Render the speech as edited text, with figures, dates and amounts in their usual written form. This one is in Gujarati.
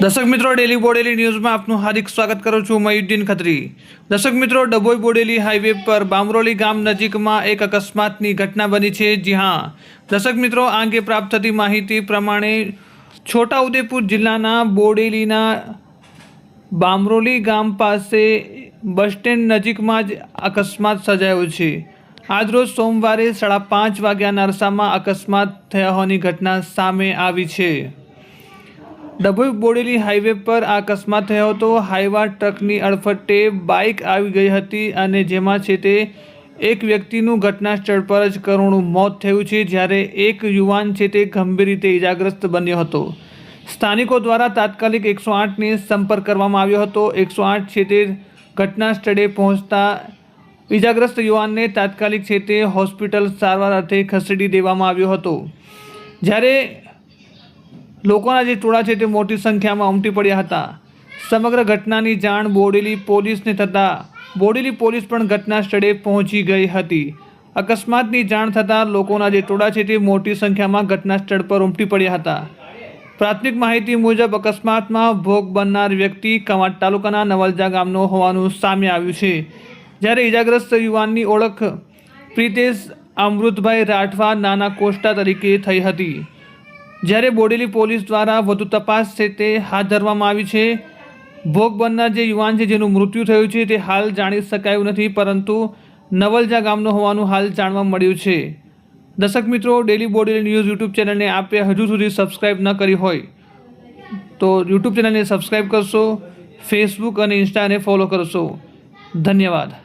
દર્શક મિત્રો, ડેલી બોડેલી ન્યૂઝમાં આપનું હાર્દિક સ્વાગત કરું છું. મયુદ્દીન ખત્રી. દર્શક મિત્રો, ડભોઈ બોડેલી હાઈવે પર બામરોલી ગામ નજીકમાં એક અકસ્માતની ઘટના બની છે. જી હા દર્શક મિત્રો, આ અંગે પ્રાપ્ત થતી માહિતી પ્રમાણે છોટાઉદેપુર જિલ્લાના બોડેલીના બામરોલી ગામ પાસે બસ સ્ટેન્ડ નજીકમાં જ અકસ્માત સર્જાયો છે. આજરોજ સોમવારે 5:30 વાગ્યાના અરસામાં અકસ્માત થયા હોવાની ઘટના સામે આવી છે. ડભોઈ બોડેલી હાઈવે પર આ અકસ્માત થયો હતો. હાઈવા ટ્રકની અડફટે બાઇક આવી ગઈ હતી અને જેમાં છે તે એક વ્યક્તિનું ઘટના સ્થળ પર જ કરુણ મોત થયું છે, જ્યારે એક યુવાન છે તે ગંભીર રીતે ઇજાગ્રસ્ત બન્યો હતો. સ્થાનિકો દ્વારા તાત્કાલિક 108ને સંપર્ક કરવામાં આવ્યો હતો. 108 છે તે ઘટના સ્થળે પહોંચતા ઇજાગ્રસ્ત યુવાનને તાત્કાલિક છે તે હોસ્પિટલ સારવાર અર્થે ખસેડી દેવામાં આવ્યો હતો. જ્યારે લોકોના જે ટોળા છે તે મોટી સંખ્યામાં ઉમટી પડ્યા હતા. સમગ્ર ઘટનાની જાણ બોડેલી પોલીસને થતાં બોડેલી પોલીસ પણ ઘટના સ્થળે પહોંચી ગઈ હતી. અકસ્માતની જાણ થતાં લોકોના જે ટોળા છે તે મોટી સંખ્યામાં ઘટના સ્થળ પર ઉમટી પડ્યા હતા. પ્રાથમિક માહિતી મુજબ અકસ્માતમાં ભોગ બનનાર વ્યક્તિ કવાંટ તાલુકાના નવલજા ગામનો હોવાનું સામે આવ્યું છે. જ્યારે ઇજાગ્રસ્ત યુવાનની ઓળખ પ્રિતેશ અમૃતભાઈ રાઠવા નાના કોસ્ટા તરીકે થઈ હતી. જ્યારે બોડેલી પોલીસ દ્વારા વધુ તપાસ છે તે હાથ ધરવામાં આવી છે. ભોગ બનનાર જે યુવાન છે જેનું મૃત્યુ થયું છે તે હાલ જાણી શકાયું નથી, પરંતુ નવલજા ગામનો હોવાનું હાલ જાણવા મળ્યું છે. દર્શક મિત્રો, ડેલી બોડેલી ન્યૂઝ યુટ્યુબ ચેનલને આપે હજુ સુધી સબસ્ક્રાઈબ ન કરી હોય તો યુટ્યુબ ચેનલને સબસ્ક્રાઈબ કરશો, ફેસબુક અને ઇન્સ્ટાને ફોલો કરશો. ધન્યવાદ.